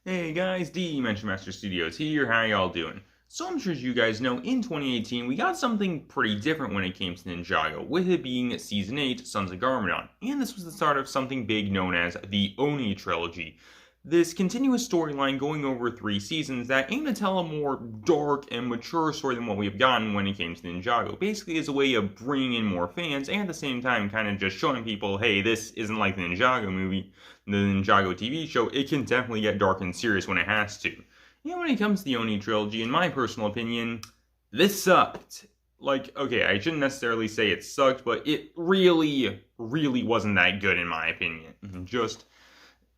Hey guys, Dimension Master Studios here, how y'all doing? So I'm sure as you guys know, in 2018 we got something pretty different when it came to Ninjago, with it being Season 8, Sons of Garmadon, and this was the start of something big known as the Oni Trilogy. This continuous storyline going over 3 seasons that aim to tell a more dark and mature story than what we've gotten when it came to Ninjago. Basically as a way of bringing in more fans and at the same time kind of just showing people, hey, this isn't like the Ninjago movie, the Ninjago TV show, it can definitely get dark and serious when it has to. And when it comes to the Oni Trilogy, in my personal opinion, this sucked. Like, okay, I shouldn't necessarily say it sucked, but it really wasn't that good in my opinion. Just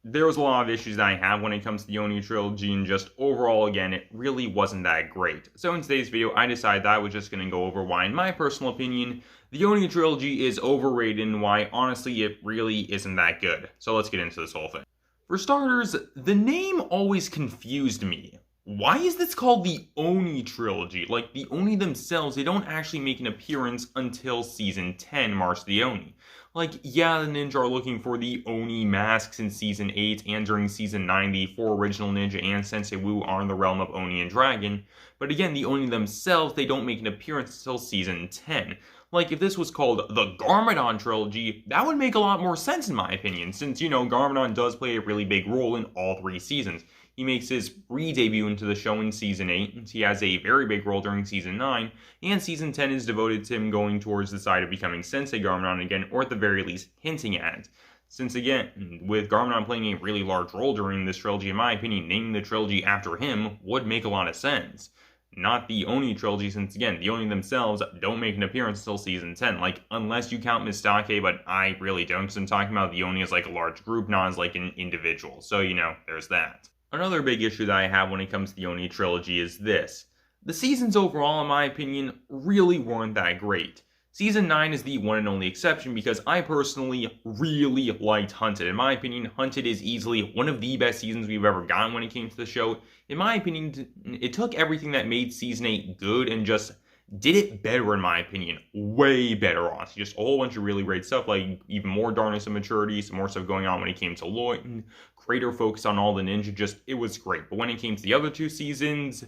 there was a lot of issues that I have when it comes to the Oni Trilogy, and just overall, again, it really wasn't that great. So in today's video, I decided that I was just going to go over why, in my personal opinion, the Oni Trilogy is overrated and why, honestly, it really isn't that good. So let's get into this whole thing. For starters, the name always confused me. Why is this called the Oni Trilogy? Like, the Oni themselves, they don't actually make an appearance until Season 10, March the Oni. Like, yeah, the ninja are looking for the Oni masks in Season 8, and during Season 9, the 4 original ninja and Sensei Wu are in the realm of Oni and Dragon. But again, the Oni themselves, they don't make an appearance until Season 10. Like, if this was called the Garmadon Trilogy, that would make a lot more sense in my opinion, since, you know, Garmadon does play a really big role in all 3 seasons. He makes his re-debut into the show in Season 8, he has a very big role during Season 9, and Season 10 is devoted to him going towards the side of becoming Sensei Garmadon again, or at the very least, hinting at it. Since again, with Garmadon playing a really large role during this trilogy, in my opinion, naming the trilogy after him would make a lot of sense. Not the Oni Trilogy, since again, the Oni themselves don't make an appearance until Season 10, like, unless you count Mistake, but I really don't, because I'm talking about the Oni as like a large group, not as like an individual, so you know, there's that. Another big issue that I have when it comes to the Oni Trilogy is this. The seasons overall, in my opinion, really weren't that great. Season 9 is the one and only exception because I personally really liked Hunted. In my opinion, Hunted is easily one of the best seasons we've ever gotten when it came to the show. In my opinion, it took everything that made Season 8 good and just did it better, in my opinion. Way better, honestly. Just a whole bunch of really great stuff, like even more darkness and maturity, some more stuff going on when it came to Lloyd, greater focus on all the ninja, just, it was great. But when it came to the other 2 seasons,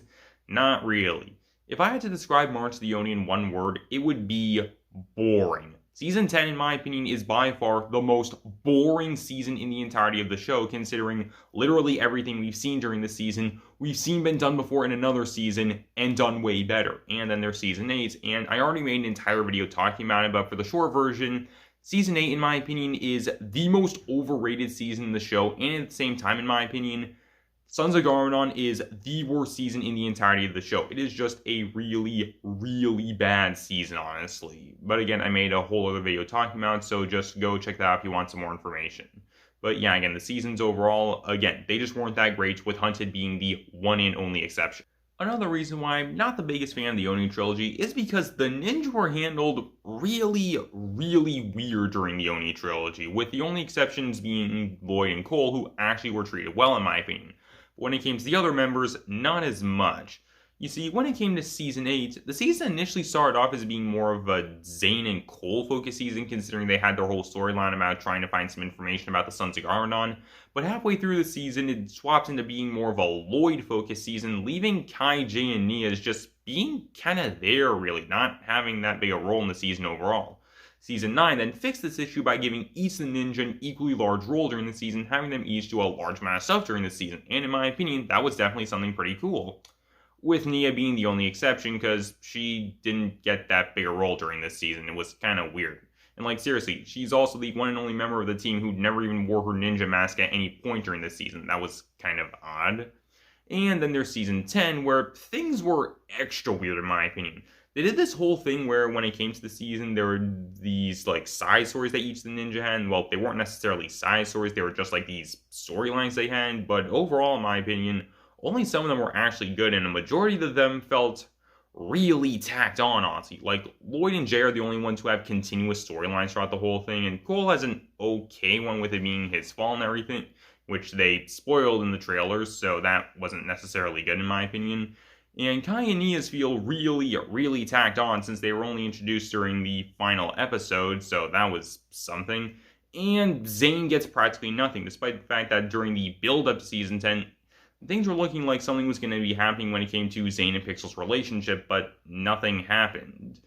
not really. If I had to describe March the Oni in one word, it would be boring. Season 10, in my opinion, is by far the most boring season in the entirety of the show, considering literally everything we've seen during this season, we've seen been done before in another season, and done way better. And then there's Season 8, and I already made an entire video talking about it, but for the short version, Season 8, in my opinion, is the most overrated season in the show, and at the same time, in my opinion, Sons of Garmadon is the worst season in the entirety of the show. It is just a really bad season, honestly. But again, I made a whole other video talking about it, so just go check that out if you want some more information. But yeah, again, the seasons overall, again, they just weren't that great, with Hunted being the one and only exception. Another reason why I'm not the biggest fan of the Oni Trilogy is because the ninja were handled really weird during the Oni Trilogy, with the only exceptions being Lloyd and Cole, who actually were treated well in my opinion. When it came to the other members, not as much. You see, when it came to Season 8, the season initially started off as being more of a Zane and Cole focused season, considering they had their whole storyline about trying to find some information about the Sons of Garmadon. But halfway through the season, it swapped into being more of a Lloyd focused season, leaving Kai, Jay, and Nia as just being kinda there really, not having that big a role in the season overall. Season 9 then fixed this issue by giving each the ninja an equally large role during the season, having them each do a large amount of stuff during the season, and in my opinion, that was definitely something pretty cool. With Nia being the only exception, because she didn't get that big a role during this season. It was kind of weird. And like, seriously, she's also the one and only member of the team who never even wore her ninja mask at any point during this season. That was kind of odd. And then there's Season 10, where things were extra weird in my opinion. They did this whole thing where when it came to the season, there were these like side stories that each of the ninja had. And, well, they weren't necessarily side stories, they were just like these storylines they had. But overall, in my opinion, only some of them were actually good, and a majority of them felt really tacked on, honestly. Like, Lloyd and Jay are the only ones who have continuous storylines throughout the whole thing, and Cole has an okay one with it being his fall and everything, which they spoiled in the trailers, so that wasn't necessarily good in my opinion. And Kai and Nia's feel really tacked on since they were only introduced during the final episode, so that was something. And Zane gets practically nothing, despite the fact that during the build-up to Season 10, Things were looking like something was going to be happening when it came to Zane and Pixel's relationship, but nothing happened.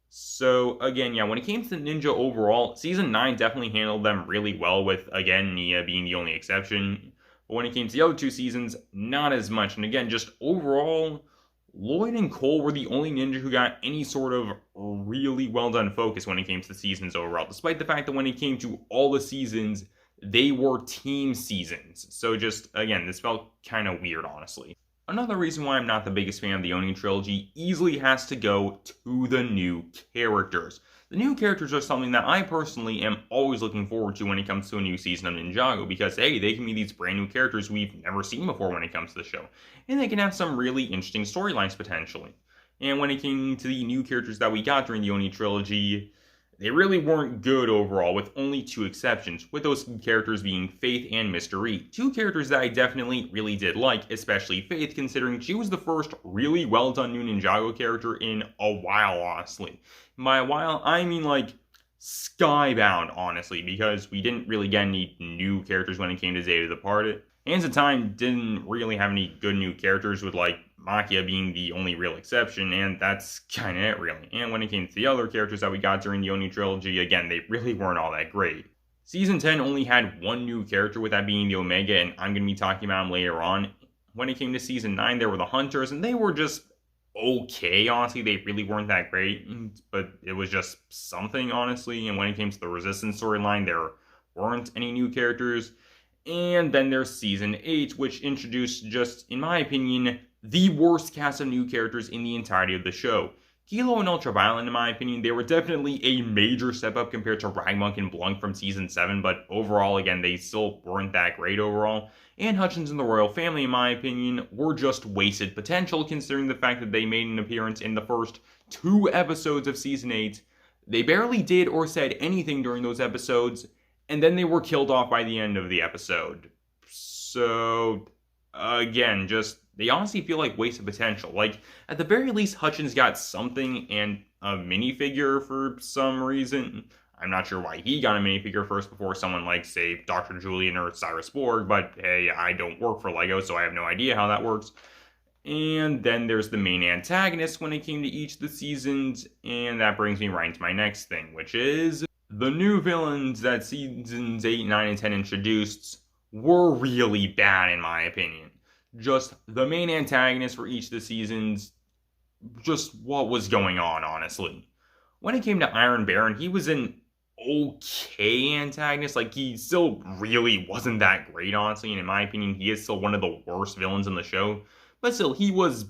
So, again, yeah, when it came to Ninja overall, Season 9 definitely handled them really well, with, again, Nia being the only exception. But when it came to the other two seasons, not as much. And again, just overall, Lloyd and Cole were the only ninja who got any sort of really well done focus when it came to the seasons overall, despite the fact that when it came to all the seasons, they were team seasons. So just, again, this felt kind of weird, honestly. Another reason why I'm not the biggest fan of the Oni Trilogy easily has to go to the new characters. The new characters are something that I personally am always looking forward to when it comes to a new season of Ninjago, because hey, they can be these brand new characters we've never seen before when it comes to the show, and they can have some really interesting storylines potentially. And when it came to the new characters that we got during the Oni Trilogy, they really weren't good overall, with only two exceptions, with those characters being Faith and Mystery. Two characters that I definitely really did like, especially Faith, considering she was the first really well done new Ninjago character in a while, honestly. By a while, I mean like skybound, honestly, because we didn't really get any new characters when it came to Zeta the Departed. Hands of Time didn't really have any good new characters, with like Makia being the only real exception, and that's kind of it, really. And when it came to the other characters that we got during the Oni Trilogy, again, they really weren't all that great. Season 10 only had one new character, with that being the Omega, and I'm going to be talking about him later on. When it came to Season 9, there were the Hunters, and they were just okay, honestly. They really weren't that great, but it was just something, honestly. And when it came to the Resistance storyline, there weren't any new characters. And then there's Season 8, which introduced, just in my opinion, the worst cast of new characters in the entirety of the show. Kilo and Ultraviolet, in my opinion, they were definitely a major step up compared to Ragmonk and Blunk from Season 7, but overall, again, they still weren't that great overall. And Hutchins and the Royal Family, in my opinion, were just wasted potential, considering the fact that they made an appearance in the first 2 episodes of Season 8. They barely did or said anything during those episodes, and then they were killed off by the end of the episode. So, again, just, they honestly feel like wasted potential. Like, at the very least, Hutchins got something and a minifigure for some reason. I'm not sure why he got a minifigure first before someone like, say, Dr. Julian or Cyrus Borg, but hey, I don't work for LEGO, so I have no idea how that works. And then there's the main antagonist when it came to each of the seasons, and that brings me right into my next thing, which is the new villains that seasons 8, 9, and 10 introduced were really bad, in my opinion. Just the main antagonist for each of the seasons, just what was going on, honestly. When it came to Iron Baron, he was an okay antagonist. Like, he still really wasn't that great, honestly, and in my opinion, he is still one of the worst villains in the show. But still, he was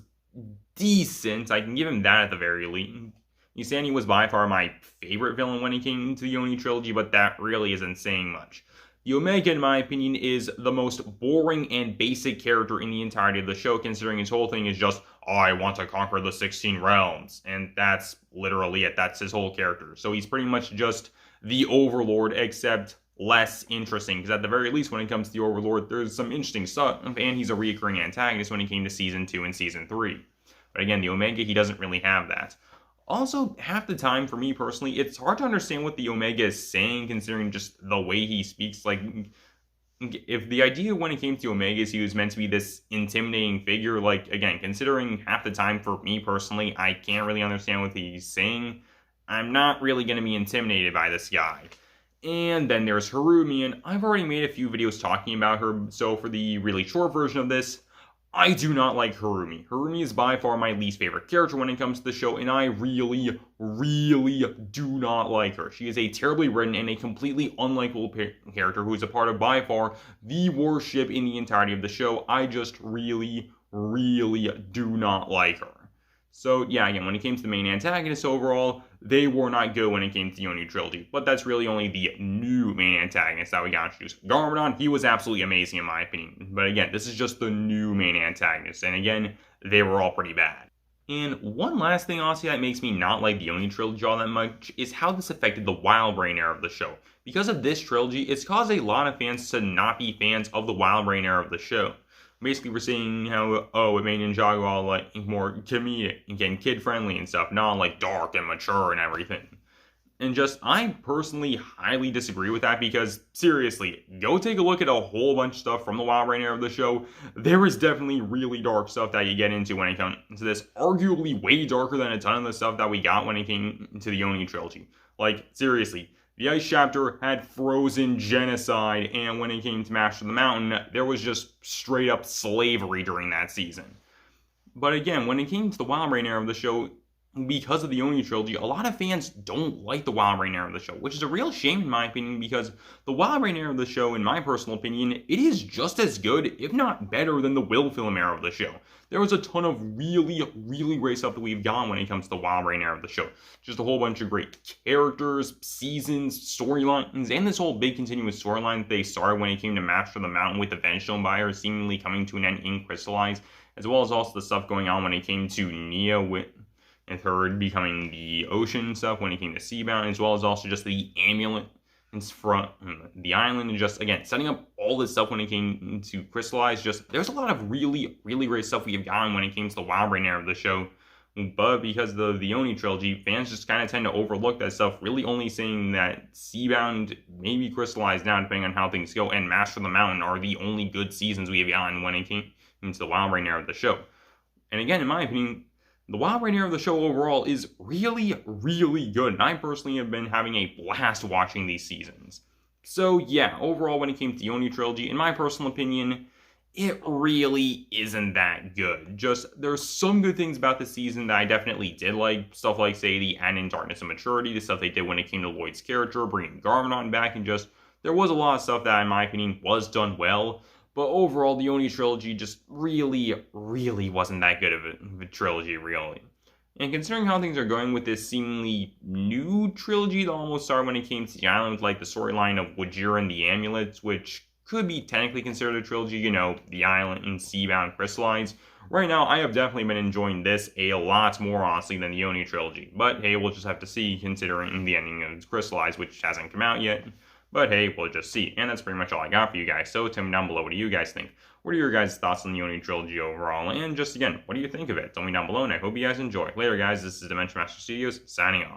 decent. I can give him that at the very least. Yusani was by far my favorite villain when he came to the Oni Trilogy, but that really isn't saying much. The Omega, in my opinion, is the most boring and basic character in the entirety of the show, considering his whole thing is just, oh, I want to conquer the 16 realms. And that's literally it. That's his whole character. So he's pretty much just the Overlord, except less interesting. Because at the very least, when it comes to the Overlord, there's some interesting stuff. And he's a recurring antagonist when it came to Season 2 and Season 3. But again, the Omega, he doesn't really have that. Also, half the time, for me personally, it's hard to understand what the Omega is saying, considering just the way he speaks. Like, if the idea when it came to Omega is he was meant to be this intimidating figure, like, again, considering half the time, for me personally, I can't really understand what he's saying, I'm not really going to be intimidated by this guy. And then there's Harumi, and I've already made a few videos talking about her, so for the really short version of this, I do not like Harumi. Harumi is by far my least favorite character when it comes to the show, and I really, really do not like her. She is a terribly written and a completely unlikable character who is a part of, by far, the worst ship in the entirety of the show. I just really, really do not like her. So, yeah, again, when it came to the main antagonists overall, they were not good when it came to the Oni Trilogy. But that's really only the new main antagonist that we got introduced. Garmadon, he was absolutely amazing in my opinion. But again, this is just the new main antagonist. And again, they were all pretty bad. And one last thing, honestly, that makes me not like the Oni Trilogy all that much is how this affected the Wild Brain era of the show. Because of this trilogy, it's caused a lot of fans to not be fans of the Wild Brain era of the show. Basically, we're seeing how, oh, it made Ninjago all, like, more comedic, again, kid-friendly and stuff, not, like, dark and mature and everything. And just, I personally highly disagree with that because, seriously, go take a look at a whole bunch of stuff from the Wild Rain era of the show. There is definitely really dark stuff that you get into when it comes to this, arguably way darker than a ton of the stuff that we got when it came to the Oni Trilogy. Like, seriously, the Ice Chapter had frozen genocide, and when it came to Master of the Mountain, there was just straight up slavery during that season. But again, when it came to the Wild Rain era of the show, because of the Oni Trilogy, a lot of fans don't like the Wild Rain era of the show, which is a real shame in my opinion, because the Wild Rain era of the show, in my personal opinion, it is just as good, if not better, than the Will Film era of the show. There was a ton of really, really great stuff that we've gotten when it comes to the Wild Rain era of the show. Just a whole bunch of great characters, seasons, storylines, and this whole big continuous storyline that they started when it came to Master of the Mountain with the Vengeful Empire seemingly coming to an end in Crystallize, as well as also the stuff going on when it came to Nia and her becoming the ocean stuff when it came to Seabound, as well as also just the amulet from the island, and just, again, setting up all this stuff when it came to Crystallize. Just, there's a lot of really, really great stuff we have gotten when it came to the Wild Rain era of the show. But because of the Oni Trilogy, fans just kind of tend to overlook that stuff, really only saying that Seabound, maybe Crystallize now, depending on how things go, and Master of the Mountain are the only good seasons we have gotten when it came into the Wild Rain era of the show. And again, in my opinion, the Wild Rain era of the show overall is really, really good, and I personally have been having a blast watching these seasons. So yeah, overall when it came to the Oni Trilogy, in my personal opinion, it really isn't that good. Just, there's some good things about the season that I definitely did like. Stuff like, say, the End in Darkness and Maturity, the stuff they did when it came to Lloyd's character, bringing Garmadon back, and just, there was a lot of stuff that, in my opinion, was done well. But overall, the Oni Trilogy just really, really wasn't that good of a trilogy, really. And considering how things are going with this seemingly new trilogy that almost started when it came to the island, with like the storyline of Wajir and the Amulets, which could be technically considered a trilogy, you know, the island and Seabound Crystallize. Right now, I have definitely been enjoying this a lot more, honestly, than the Oni Trilogy. But hey, we'll just have to see, considering the ending of Crystallize, which hasn't come out yet. But hey, we'll just see. And that's pretty much all I got for you guys. So tell me down below, what do you guys think? What are your guys' thoughts on the Oni Trilogy overall? And just again, what do you think of it? Tell me down below, and I hope you guys enjoy. Later, guys, this is Dimension Master Studios, signing off.